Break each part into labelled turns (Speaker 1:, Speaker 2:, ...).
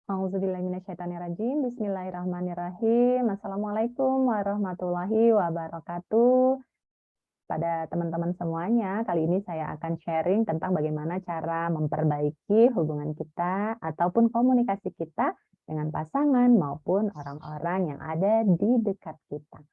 Speaker 1: A'udzubillahiminasyaitonirrajim. Bismillahirrahmanirrahim. Assalamualaikum warahmatullahi wabarakatuh. Pada teman-teman semuanya, kali ini saya akan sharing tentang bagaimana cara memperbaiki hubungan kita ataupun komunikasi kita dengan pasangan maupun orang-orang yang ada di dekat kita.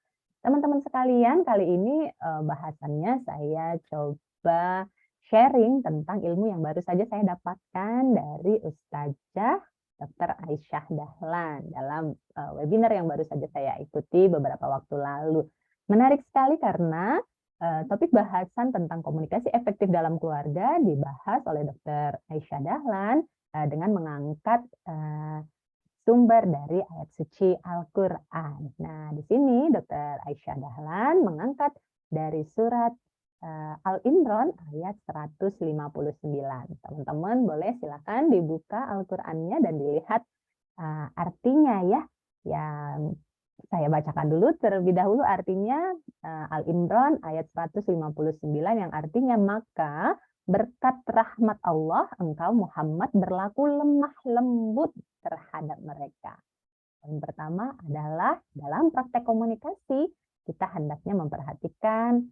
Speaker 1: Teman-teman sekalian, kali ini bahasannya saya coba sharing tentang ilmu yang baru saja saya dapatkan dari Ustazah Dr. Aisyah Dahlan dalam webinar yang baru saja saya ikuti beberapa waktu lalu. Menarik sekali karena topik bahasan tentang komunikasi efektif dalam keluarga dibahas oleh Dr. Aisyah Dahlan dengan mengangkat sumber dari ayat suci Al-Quran. Nah, di sini Dr. Aisyah Dahlan mengangkat dari surat Al-Imran ayat 159. Teman-teman boleh silakan dibuka Al-Qur'annya dan dilihat artinya ya. Yang saya bacakan dulu terlebih dahulu artinya Al-Imran ayat 159 yang artinya maka berkat rahmat Allah engkau Muhammad berlaku lemah lembut terhadap mereka. Yang pertama adalah dalam praktek komunikasi kita hendaknya memperhatikan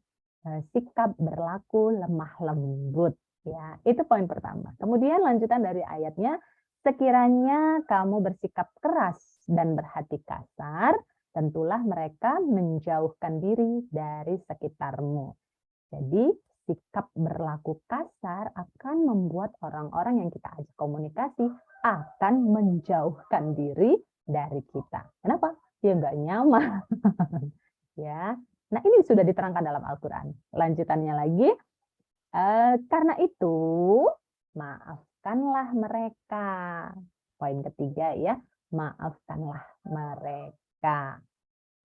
Speaker 1: sikap berlaku lemah lembut. Ya, itu poin pertama. Kemudian lanjutan dari ayatnya, sekiranya kamu bersikap keras dan berhati kasar, tentulah mereka menjauhkan diri dari sekitarmu. Jadi, sikap berlaku kasar akan membuat orang-orang yang kita ajak komunikasi akan menjauhkan diri dari kita. Kenapa? Ya nggak nyaman. Ya. Nah, ini sudah diterangkan dalam Al-Quran. Lanjutannya lagi, karena itu maafkanlah mereka. Poin ketiga ya, maafkanlah mereka.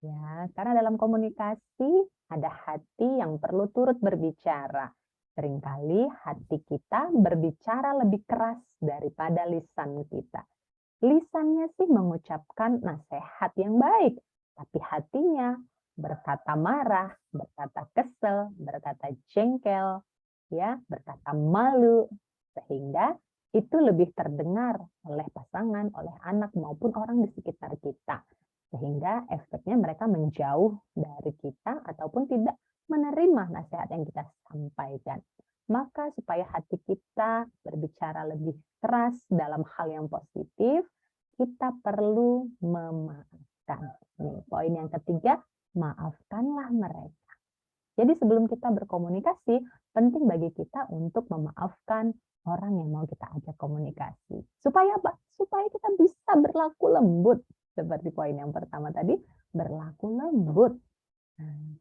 Speaker 1: Ya, karena dalam komunikasi ada hati yang perlu turut berbicara. Seringkali hati kita berbicara lebih keras daripada lisan kita. Lisannya sih mengucapkan nasihat yang baik, tapi hatinya berkata marah, berkata kesel, berkata jengkel, ya, berkata malu, sehingga itu lebih terdengar oleh pasangan, oleh anak maupun orang di sekitar kita. Sehingga efeknya mereka menjauh dari kita ataupun tidak menerima nasihat yang kita sampaikan. Maka supaya hati kita berbicara lebih keras dalam hal yang positif, kita perlu memaafkan. Nih, poin yang ketiga, maafkanlah mereka. Jadi sebelum kita berkomunikasi, penting bagi kita untuk memaafkan orang yang mau kita ajak komunikasi. Supaya apa? Supaya kita bisa berlaku lembut. Seperti poin yang pertama tadi, berlaku lembut.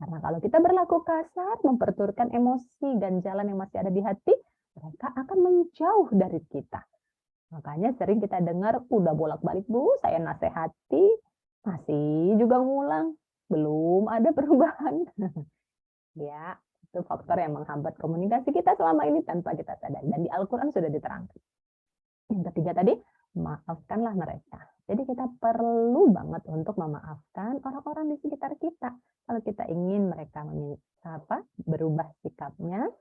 Speaker 1: Karena kalau kita berlaku kasar, memperturutkan emosi ganjalan yang masih ada di hati, mereka akan menjauh dari kita. Makanya sering kita dengar, udah bolak-balik Bu, saya nasihati, masih juga ngulang, belum ada perubahan. Ya, itu faktor yang menghambat komunikasi kita selama ini tanpa kita sadari. Dan di Al-Quran sudah diterangkan. Yang ketiga tadi, maafkanlah mereka. Jadi kita perlu banget untuk memaafkan orang-orang di sekitar kita. Kalau kita ingin mereka berubah sikapnya,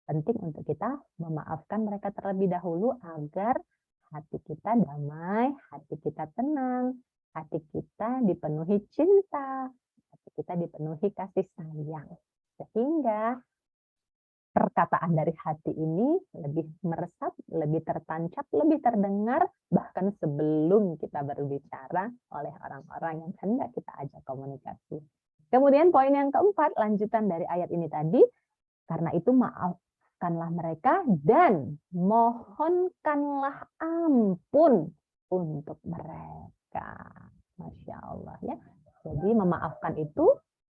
Speaker 1: penting untuk kita memaafkan mereka terlebih dahulu agar hati kita damai, hati kita tenang, hati kita dipenuhi cinta, hati kita dipenuhi kasih sayang. Sehingga perkataan dari hati ini lebih meresap, lebih tertancap, lebih terdengar, bahkan sebelum kita berbicara oleh orang-orang yang hendak kita ajak komunikasi. Kemudian poin yang keempat, lanjutan dari ayat ini tadi, karena itu maafkanlah mereka dan mohonkanlah ampun untuk mereka. Masya Allah ya. Jadi memaafkan itu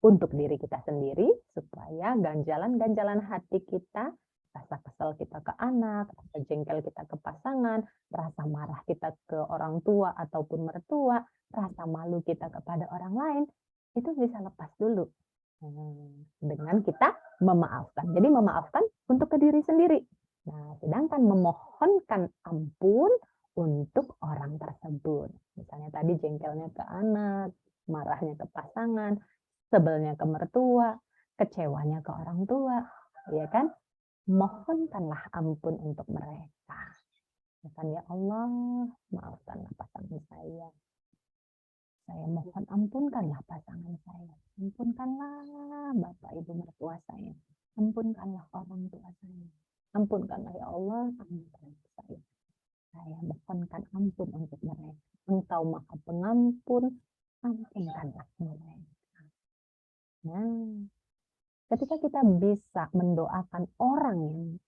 Speaker 1: untuk diri kita sendiri, supaya ganjalan-ganjalan hati kita, rasa kesel kita ke anak, rasa jengkel kita ke pasangan, rasa marah kita ke orang tua ataupun mertua, rasa malu kita kepada orang lain, itu bisa lepas dulu dengan kita memaafkan. Jadi memaafkan untuk ke diri sendiri. Nah, sedangkan memohonkan ampun untuk orang tersebut. Misalnya tadi jengkelnya ke anak, marahnya ke pasangan, sebelnya ke mertua, kecewanya ke orang tua, ya kan? Mohonkanlah ampun untuk mereka. Katakan, ya Allah, maafkanlah pasangan saya. Saya mohon ampunkanlah pasangan saya. Ampunkanlah Bapak Ibu mertua saya. Ampunkanlah orang tua saya. Ampunkanlah ya Allah, ampunkanlah saya. Saya mohonkan ampun untuk mereka. Engkau Maha Pengampun, ampunkanlah mereka. Nah, ketika kita bisa mendoakan orang yang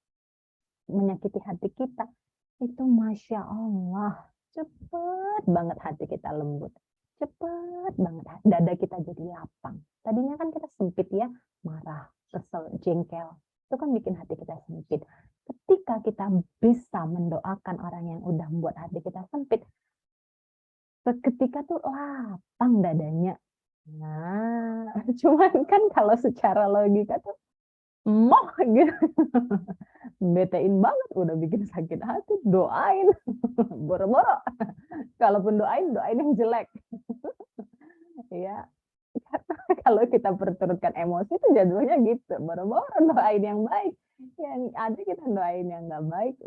Speaker 1: menyakiti hati kita, itu Masya Allah, cepet banget hati kita lembut. Cepet banget dada kita jadi lapang. Tadinya kan kita sempit ya, marah, kesel, jengkel. Itu kan bikin hati kita sempit. Ketika kita bisa mendoakan orang yang udah membuat hati kita sempit, ketika tuh lapang dadanya. Nah, cuman kan kalau secara logika tuh moh gitu. Betein banget, udah bikin sakit hati, doain. Boro-boro. Kalaupun doain yang jelek. Ya, kalau kita perturutkan emosi itu jadwalnya gitu, boro-boro doain yang baik, yang ada kita doain yang nggak baik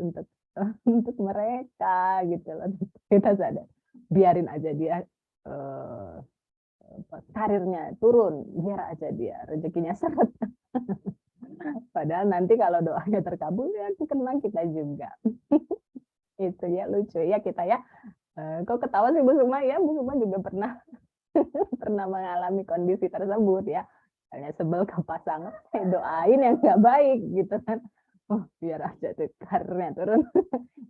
Speaker 1: untuk mereka gitu loh. Kita sadar, biarin aja dia karirnya turun, biar aja dia rezekinya seret. Padahal nanti kalau doanya terkabul ya kenang kita juga. Itu ya lucu ya kita ya. Kok ketawa sih Bu Sukma ya? Bu Sukma juga pernah mengalami kondisi tersebut ya. Misalnya sebel ke pasangan, doain yang nggak baik gitu kan. Oh, biar aja tuh karirnya turun.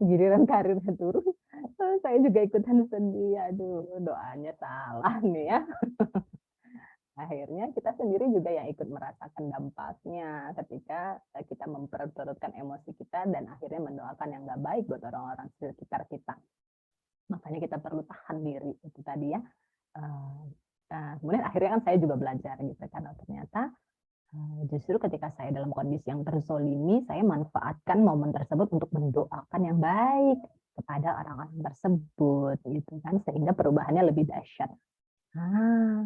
Speaker 1: Giliran karirnya turun, saya juga ikutan sedih. Aduh, doanya salah nih ya. Akhirnya kita sendiri juga yang ikut merasakan dampaknya ketika kita memperturutkan emosi kita dan akhirnya mendoakan yang nggak baik buat orang-orang sekitar kita. Makanya kita perlu tahan diri itu tadi ya. Kemudian akhirnya kan saya juga belajar gitu karena ternyata justru ketika saya dalam kondisi yang terzolimi, saya manfaatkan momen tersebut untuk mendoakan yang baik kepada orang-orang tersebut gitu kan, sehingga perubahannya lebih dahsyat.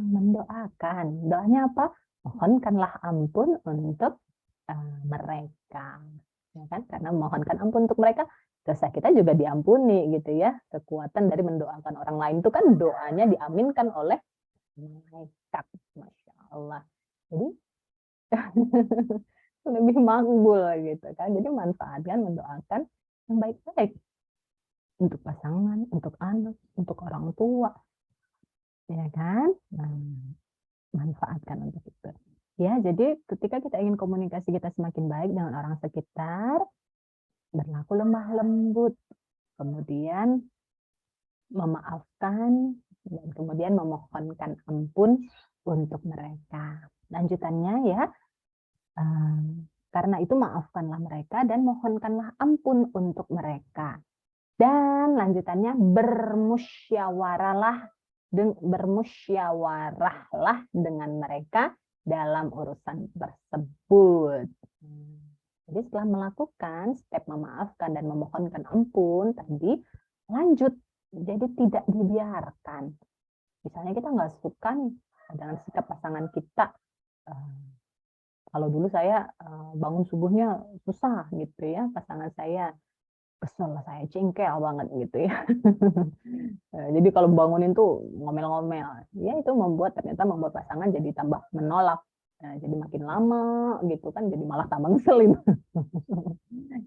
Speaker 1: Mendoakan, doanya apa? Mohonkanlah ampun untuk mereka, ya kan? Karena mohonkan ampun untuk mereka, dosa kita juga diampuni gitu ya. Kekuatan dari mendoakan orang lain itu kan doanya diaminkan oleh malaikat, Masya Allah. Jadi lebih makbul gitu kan. Jadi manfaatkan mendoakan yang baik-baik untuk pasangan, untuk anak, untuk orang tua, ya kan? Nah, manfaatkan untuk itu. Ya, jadi ketika kita ingin komunikasi kita semakin baik dengan orang sekitar, berlaku lemah lembut, kemudian memaafkan, dan kemudian memohonkan ampun untuk mereka. Lanjutannya ya, karena itu maafkanlah mereka dan mohonkanlah ampun untuk mereka. Dan lanjutannya bermusyawarahlah dengan mereka dalam urusan tersebut. Jadi setelah melakukan step memaafkan dan memohonkan ampun tadi, lanjut. Jadi tidak dibiarkan. Misalnya kita nggak suka nih dengan sikap pasangan kita. Kalau dulu saya bangun subuhnya susah gitu ya, pasangan saya kesel, saya jengkel banget gitu ya. Jadi kalau bangunin tuh ngomel-ngomel, ya itu ternyata membuat pasangan jadi tambah menolak. Jadi makin lama gitu kan, jadi malah tambah ngeselin.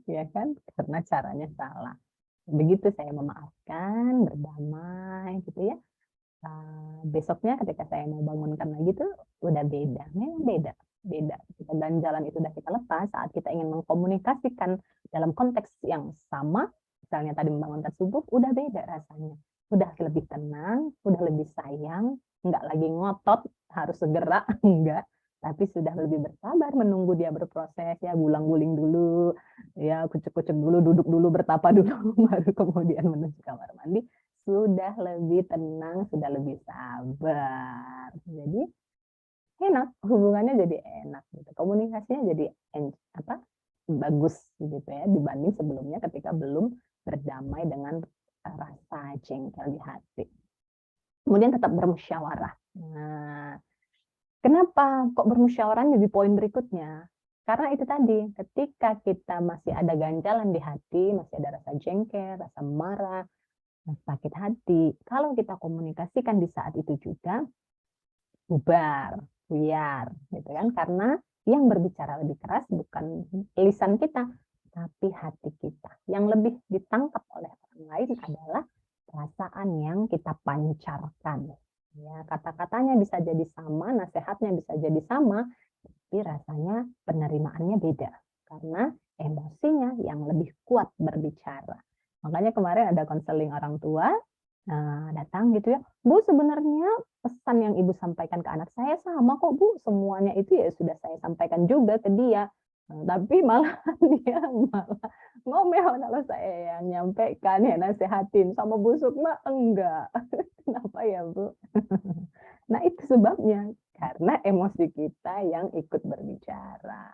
Speaker 1: Ya kan, karena caranya salah. Begitu saya memaafkan, berdamai gitu ya. Besoknya ketika saya mau bangunkan lagi tuh udah beda, memang beda. Dan jalan itu udah kita lepas saat kita ingin mengkomunikasikan dalam konteks yang sama, misalnya tadi membangunkan subuh, udah beda rasanya. Udah lebih tenang, udah lebih sayang, nggak lagi ngotot, harus segera, enggak. Tapi sudah lebih bersabar menunggu dia berproses, ya gulang-guling dulu, ya kucuk-kucuk dulu, duduk dulu, bertapa dulu, baru kemudian menuju kamar mandi. Sudah lebih tenang, sudah lebih sabar. Jadi enak, hubungannya jadi enak gitu. Komunikasinya jadi bagus gitu ya dibanding sebelumnya ketika belum berdamai dengan rasa jengkel di hati. Kemudian tetap bermusyawarah. Nah, kenapa kok bermusyawarah jadi poin berikutnya? Karena itu tadi, ketika kita masih ada ganjalan di hati, masih ada rasa jengkel, rasa marah, sakit hati, kalau kita komunikasikan di saat itu juga, bubar, buyar, gitu kan. Karena yang berbicara lebih keras bukan lisan kita, tapi hati kita. Yang lebih ditangkap oleh orang lain adalah perasaan yang kita pancarkan. Ya, kata-katanya bisa jadi sama, nasihatnya bisa jadi sama, tapi rasanya penerimaannya beda. Karena emosinya yang lebih kuat berbicara. Makanya kemarin ada konseling orang tua, datang gitu ya, "Bu, sebenarnya pesan yang Ibu sampaikan ke anak saya sama kok Bu, semuanya itu ya sudah saya sampaikan juga ke dia." Tapi malah dia malah ngomel kalau saya yang nyampaikan, ya nasehatin, sama busuk mah enggak. Kenapa ya Bu? Nah itu sebabnya, karena emosi kita yang ikut berbicara.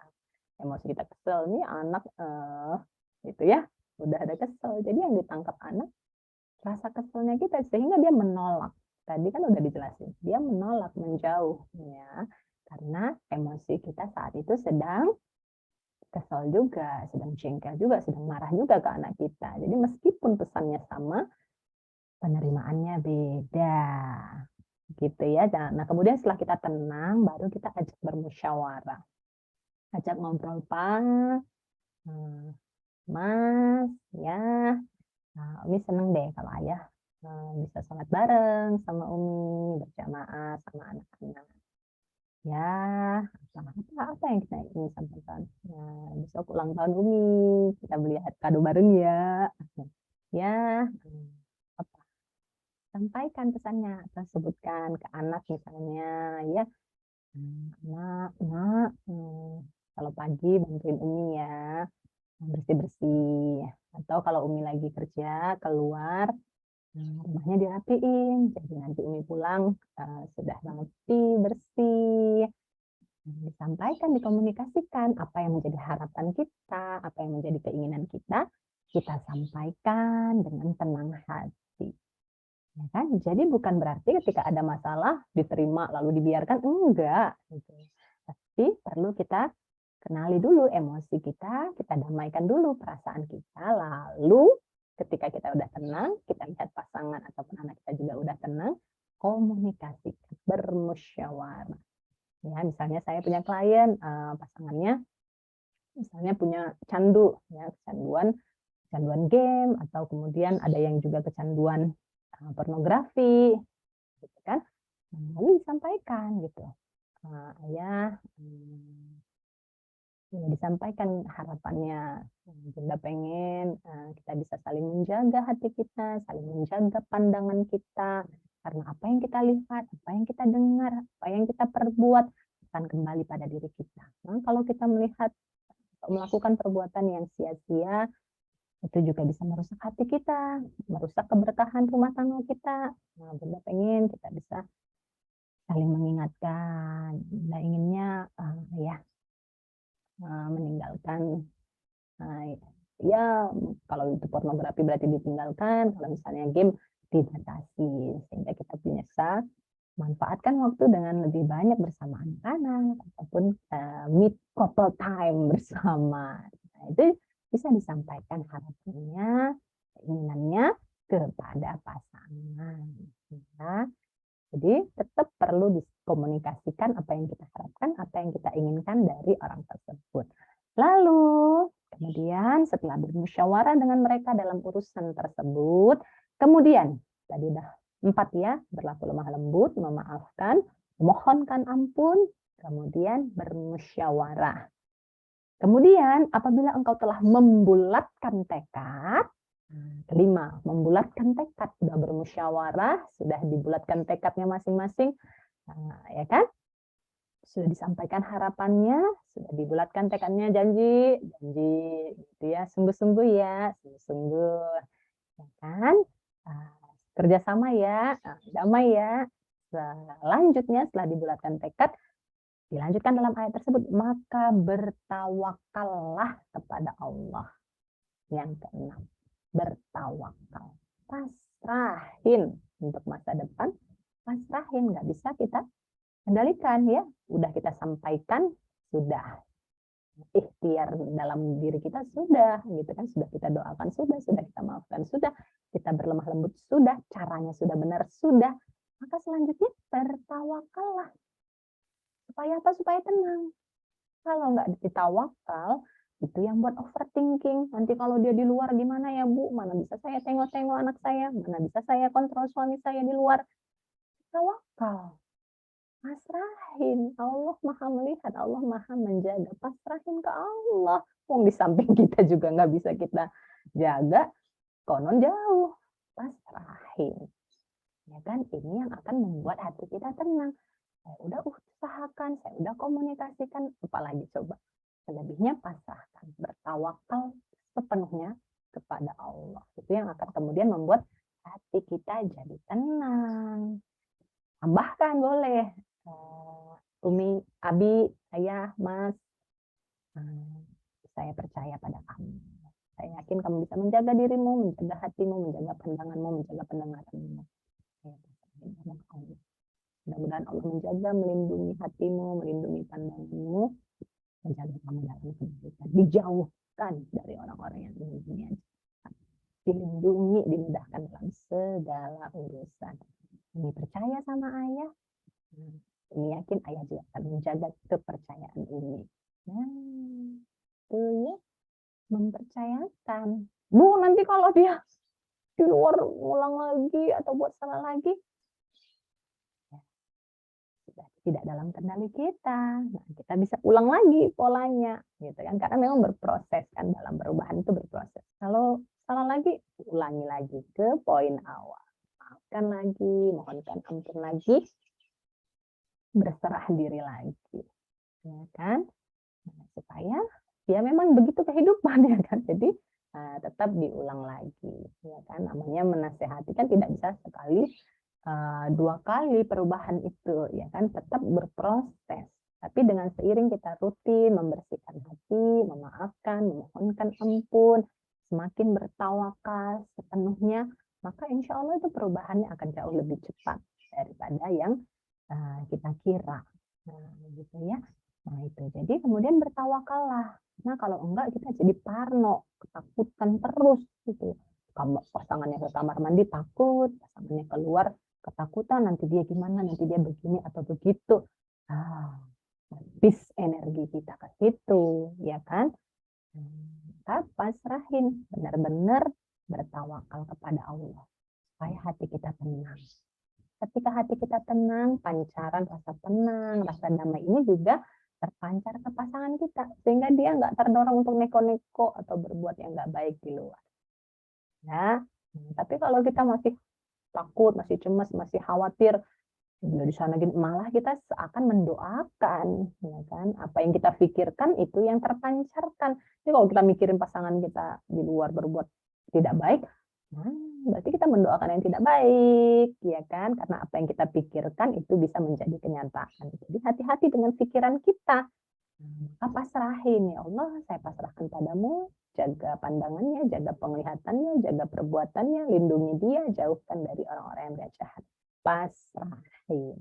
Speaker 1: Emosi kita kesel, nih anak, gitu ya, udah ada kesel. Jadi yang ditangkap anak rasa keselnya kita, sehingga dia menolak. Tadi kan udah dijelasin, dia menolak, menjauh, ya. Karena emosi kita saat itu sedang kesel juga, sedang jengkel juga, sedang marah juga ke anak kita. Jadi meskipun pesannya sama, penerimaannya beda. Gitu ya. Nah, kemudian setelah kita tenang, baru kita ajak bermusyawarah. Ajak ngobrol, "Pak, Mas, ya, nah, Umi seneng deh kalau Ayah, bisa sholat bareng sama Umi, berjamaah sama anak-anak. Ya, apa yang kita ingin sampaikan? Nah, besok ulang tahun Umi, kita beli kado bareng ya. Ya, apa, sampaikan pesannya atau sebutkan ke anak misalnya, ya, Nak, kalau pagi bantuin Umi ya, bersih-bersih. Atau kalau Umi lagi kerja keluar, rumahnya dirapiin, jadi nanti Umi pulang, sudah rapi, bersih." Disampaikan, dikomunikasikan apa yang menjadi harapan kita, apa yang menjadi keinginan kita sampaikan dengan tenang hati. Ya kan? Jadi bukan berarti ketika ada masalah diterima lalu dibiarkan, enggak, gitu. Tapi perlu kita kenali dulu emosi kita damaikan dulu perasaan kita, lalu ketika kita udah tenang, kita lihat pasangan ataupun anak kita juga udah tenang, komunikasikan, bermusyawarah. Ya, misalnya saya punya klien, pasangannya misalnya punya candu, ya, kecanduan game, atau kemudian ada yang juga kecanduan pornografi, gitu kan. Lalu disampaikan gitu, "Ayah, ya disampaikan harapannya, Bunda pengen kita bisa saling menjaga hati kita, saling menjaga pandangan kita, karena apa yang kita lihat, apa yang kita dengar, apa yang kita perbuat akan kembali pada diri kita. Nah, kalau kita melihat melakukan perbuatan yang sia-sia, itu juga bisa merusak hati kita, merusak keberkahan rumah tangga kita. Nah, Bunda pengen kita bisa saling mengingatkan. Bunda inginnya ya meninggalkan, ya kalau itu pornografi berarti ditinggalkan, kalau misalnya game dibatasi, sehingga kita bisa manfaatkan waktu dengan lebih banyak bersama anak-anak ataupun couple time bersama. Nah, itu bisa disampaikan harapannya, keinginannya kepada pasangan. Ya. Jadi tetap perlu dikomunikasikan apa yang kita harapkan, apa yang kita inginkan dari orang tersebut. Lalu kemudian setelah bermusyawarah dengan mereka dalam urusan tersebut, kemudian tadi udah 4 ya, berlaku lemah lembut, memaafkan, memohonkan ampun, kemudian bermusyawarah. Kemudian apabila engkau telah membulatkan tekad, kelima, membulatkan tekad, sudah bermusyawarah, sudah dibulatkan tekadnya masing-masing, ya kan? Sudah disampaikan harapannya, sudah dibulatkan tekadnya, janji, gitu ya, sungguh-sungguh ya, sungguh-sungguh, ya kan? Kerjasama ya, damai ya. Selanjutnya setelah dibulatkan tekad, dilanjutkan dalam ayat tersebut, maka bertawakallah kepada Allah. Yang keenam, bertawakal. Pasrahin untuk masa depan, pasrahin, nggak bisa kita kendalikan ya. Udah kita sampaikan, sudah. ikhtiar dalam diri kita sudah, gitu kan, sudah kita doakan sudah kita maafkan sudah, kita berlemah lembut sudah, caranya sudah benar sudah, maka selanjutnya bertawakallah. Supaya apa? Supaya tenang. Kalau nggak ditawakal, itu yang buat overthinking. Nanti kalau dia di luar gimana ya Bu? Mana bisa saya tengok-tengok anak saya? Mana bisa saya kontrol suami saya di luar? Tawakal. Pasrahin. Allah Maha melihat, Allah Maha menjaga. Pasrahin ke Allah. Wong di samping kita juga nggak bisa kita jaga, konon jauh. Pasrahin. Ya kan? Ini yang akan membuat hati kita tenang. Saya udah usahakan, saya udah komunikasikan, apalagi coba. Selebihnya pasrahkan, bertawakal sepenuhnya kepada Allah. Itu yang akan kemudian membuat hati kita jadi tenang. Tambahkan boleh, Umi, Abi, Ayah, Mas, saya percaya pada kamu. Saya yakin kamu bisa menjaga dirimu, menjaga hatimu, menjaga pandanganmu, menjaga pendengaranmu. Mudah-mudahan Allah menjaga, melindungi hatimu, melindungi pandanganmu, menjaga kamu dalam kebaikan, dijauhkan dari orang-orang yang ingin dilindungi, dimudahkan dalam segala urusan. Ini percaya sama ayah, ini yakin ayah juga akan menjaga kepercayaan ini. Nah, itu ya, mempercayakan. Bu, nanti kalau dia di luar ulang lagi atau buat salah lagi, tidak dalam kendali kita. Nah, kita bisa ulang lagi polanya, gitu kan? Karena memang berproses kan, dalam perubahan itu berproses. Kalau salah lagi, ulangi lagi ke poin awal. Maafkan lagi, mohonkan ampun lagi, berserah diri lagi, ya kan? Nah, supaya ya memang begitu kehidupan ya kan. Jadi tetap diulang lagi, ya kan? Namanya menasehati kan tidak bisa sekali 2 kali perubahan itu, ya kan, tetap berproses. Tapi dengan seiring kita rutin membersihkan hati, memaafkan, memohonkan ampun, semakin bertawakal sepenuhnya, maka insya Allah itu perubahannya akan jauh lebih cepat daripada yang kita kira. Nah, gitu ya. Nah, itu. Jadi kemudian bertawakallah. Nah, kalau enggak kita jadi parno, ketakutan terus gitu. Pasangannya ke kamar mandi takut, pasangannya keluar ketakutan, nanti dia gimana, nanti dia begini atau begitu. Habis energi kita ke situ, ya kan? Kita pasrahin, benar-benar bertawakal kepada Allah, supaya hati kita tenang. Ketika hati kita tenang, pancaran rasa tenang, rasa damai ini juga terpancar ke pasangan kita, sehingga dia nggak terdorong untuk neko-neko atau berbuat yang nggak baik di luar. Ya, tapi kalau kita masih takut, masih cemas, masih khawatir, di sana malah kita seakan mendoakan, ya kan? Apa yang kita pikirkan itu yang terpancarkan. Jadi kalau kita mikirin pasangan kita di luar berbuat tidak baik, nah, berarti kita mendoakan yang tidak baik, ya kan? Karena apa yang kita pikirkan itu bisa menjadi kenyataan. Jadi hati-hati dengan pikiran kita. Maka pasrahin, ya Allah, saya pasrahkan padamu, jaga pandangannya, jaga penglihatannya, jaga perbuatannya, lindungi dia, jauhkan dari orang-orang yang jahat. Pasrahin.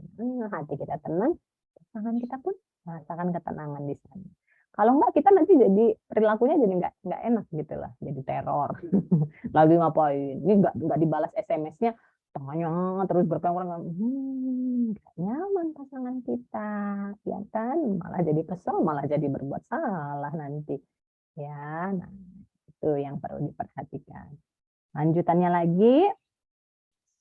Speaker 1: Hati kita tenang, pasangan kita pun merasakan ketenangan di sana. Kalau enggak, kita nanti jadi perilakunya jadi nggak enak gitu lah, jadi teror. Lagi ngapain? Ini nggak dibalas SMS-nya, tanya terus berpeluang, nggak nyaman pasangan kita, ya kan? Malah jadi kesel, malah jadi berbuat salah nanti, ya. Nah, itu yang perlu diperhatikan. Lanjutannya lagi,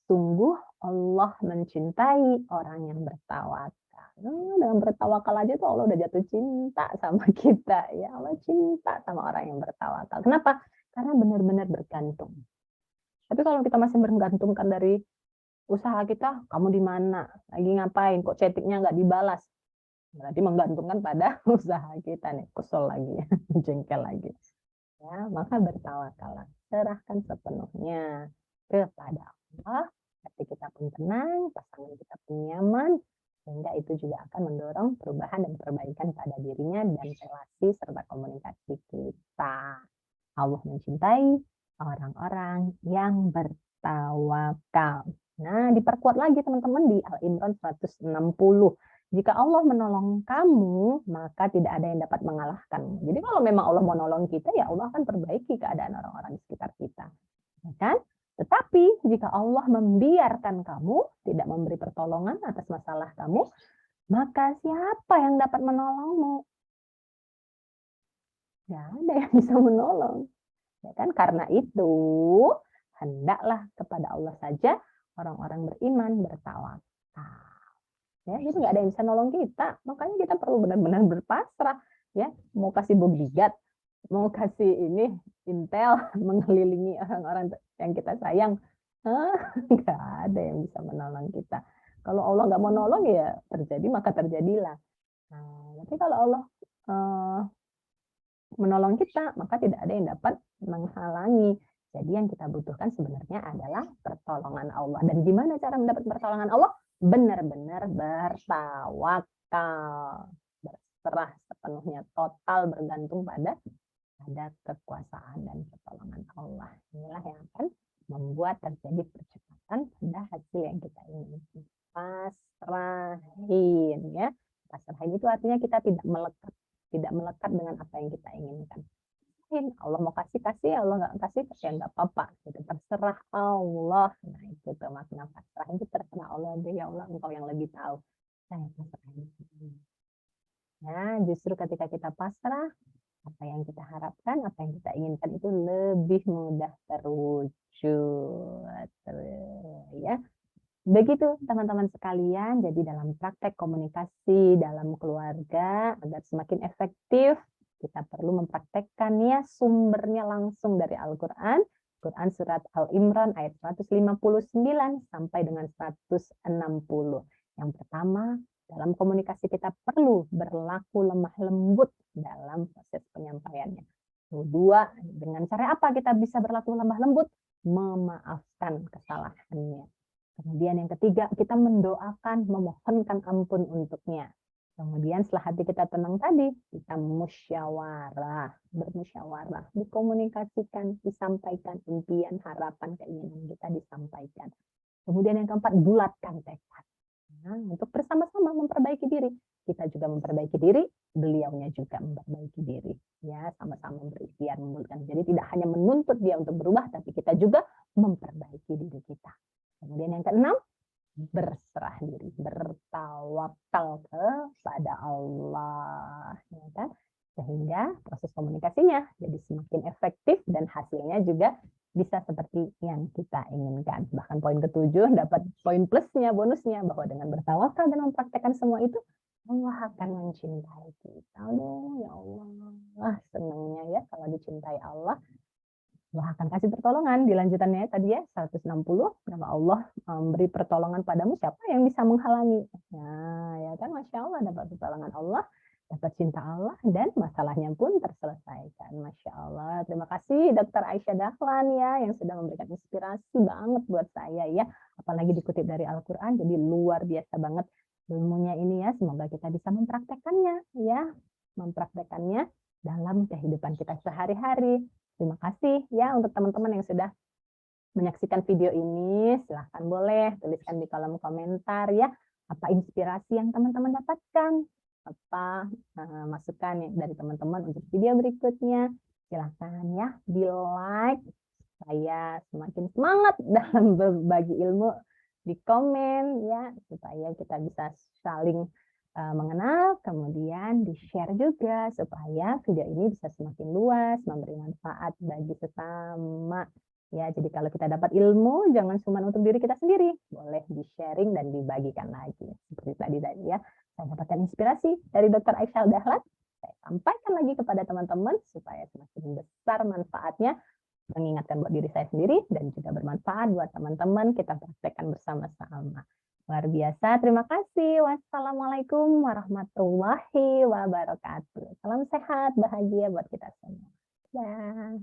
Speaker 1: sungguh Allah mencintai orang yang bertawakal. Dengan bertawakal aja tuh Allah udah jatuh cinta sama kita, ya. Allah cinta sama orang yang bertawakal. Kenapa? Karena benar-benar bergantung. Tapi kalau kita masih bergantungkan dari usaha kita, kamu di mana, lagi ngapain, kok chattingnya nggak dibalas, berarti menggantungkan pada usaha kita nih, kesel lagi, jengkel lagi. Ya, maka bertawakallah, serahkan sepenuhnya kepada Allah, hati kita pun tenang, pasangan kita pun nyaman, sehingga itu juga akan mendorong perubahan dan perbaikan pada dirinya dan relasi serta komunikasi kita. Allah mencintai orang-orang yang bertawakal. Nah, diperkuat lagi teman-teman di Al Imran 160. Jika Allah menolong kamu, maka tidak ada yang dapat mengalahkanmu. Jadi kalau memang Allah mau nolong kita, ya Allah akan perbaiki keadaan orang-orang di sekitar kita. Ya kan? Tetapi jika Allah membiarkan kamu, tidak memberi pertolongan atas masalah kamu, maka siapa yang dapat menolongmu? Tidak ada yang bisa menolong. Ya kan? Karena itu, hendaklah kepada Allah saja orang-orang beriman bertawakal. Ya, jadi nggak ada yang bisa nolong kita, makanya kita perlu benar-benar berpasrah. Ya, mau kasih bodyguard, mau kasih ini intel mengelilingi orang-orang yang kita sayang, nggak ada yang bisa menolong kita. Kalau Allah nggak mau nolong, ya terjadi maka terjadilah. Nah, tapi kalau Allah menolong kita, maka tidak ada yang dapat menghalangi. Jadi yang kita butuhkan sebenarnya adalah pertolongan Allah. Dan gimana cara mendapat pertolongan Allah? Benar-benar bertawakal, berserah sepenuhnya, total bergantung pada kekuasaan dan pertolongan Allah. Inilah yang akan membuat terjadi percepatan pada hasil yang kita inginkan. Pasrahin, ya. Pasrahin itu artinya kita tidak melekat dengan apa yang kita inginkan. Allah mau kasih, Allah nggak kasih, ya nggak apa-apa. Gitu. Terserah Allah. Nah, itu tuh makna pasrah. Itu terserah Allah. Ya Allah, Engkau yang lebih tahu. Saya pasrah. Nah, justru ketika kita pasrah, apa yang kita harapkan, apa yang kita inginkan itu lebih mudah terwujud. Ya. Begitu teman-teman sekalian, jadi dalam praktek komunikasi dalam keluarga agar semakin efektif, kita perlu mempraktekkannya sumbernya langsung dari Al-Quran. Quran surat Al-Imran ayat 159 sampai dengan 160. Yang pertama, dalam komunikasi kita perlu berlaku lemah lembut dalam proses penyampaiannya. Kedua, dengan cara apa kita bisa berlaku lemah lembut? Memaafkan kesalahannya. Kemudian yang ketiga, kita mendoakan, memohonkan ampun untuknya. Kemudian setelah hati kita tenang tadi, kita bermusyawarah, dikomunikasikan, disampaikan impian, harapan, keinginan kita disampaikan. Kemudian yang keempat, bulatkan tekad. Nah, untuk bersama-sama memperbaiki diri. Kita juga memperbaiki diri, beliaunya juga memperbaiki diri. Ya, sama-sama berikhtiar membulatkan. Jadi tidak hanya menuntut dia untuk berubah, tapi kita juga memperbaiki diri kita. Kemudian yang keenam, berserah diri, bertawakal kepada Allah, ya kan? Sehingga proses komunikasinya jadi semakin efektif dan hasilnya juga bisa seperti yang kita inginkan. Bahkan poin ketujuh dapat poin plusnya, bonusnya, bahwa dengan bertawakal dan mempraktekkan semua itu, Allah akan mencintai kita. Aduh, ya Allah, senangnya ya kalau dicintai Allah. Allah akan kasih pertolongan. Di lanjutannya tadi ya 160, nama Allah memberi pertolongan padamu, siapa yang bisa menghalangi? Nah, ya kan, Masya Allah, dapat pertolongan Allah, dapat cinta Allah, dan masalahnya pun terselesaikan. Masya Allah. Terima kasih Dr. Aisyah Dahlan ya, yang sudah memberikan inspirasi banget buat saya ya. Apalagi dikutip dari Al-Quran, jadi luar biasa banget ilmunya ini ya. Semoga kita bisa mempraktekannya ya, mempraktekannya dalam kehidupan kita sehari-hari. Terima kasih ya untuk teman-teman yang sudah menyaksikan video ini. Silahkan boleh tuliskan di kolom komentar ya, apa inspirasi yang teman-teman dapatkan, apa masukan dari teman-teman untuk video berikutnya. Silahkan ya di like, supaya semakin semangat dalam berbagi ilmu, di komen ya, supaya kita bisa saling mengenal, kemudian di-share juga supaya video ini bisa semakin luas, memberi manfaat bagi sesama. Ya, jadi kalau kita dapat ilmu, jangan cuma untuk diri kita sendiri, boleh di-sharing dan dibagikan lagi. Seperti tadi ya, saya dapatkan inspirasi dari Dr. Aisyah Dahlan, saya sampaikan lagi kepada teman-teman supaya semakin besar manfaatnya, mengingatkan buat diri saya sendiri dan juga bermanfaat buat teman-teman, kita praktekkan bersama-sama. Luar biasa, terima kasih. Wassalamualaikum warahmatullahi wabarakatuh. Salam sehat, bahagia buat kita semua. Ya.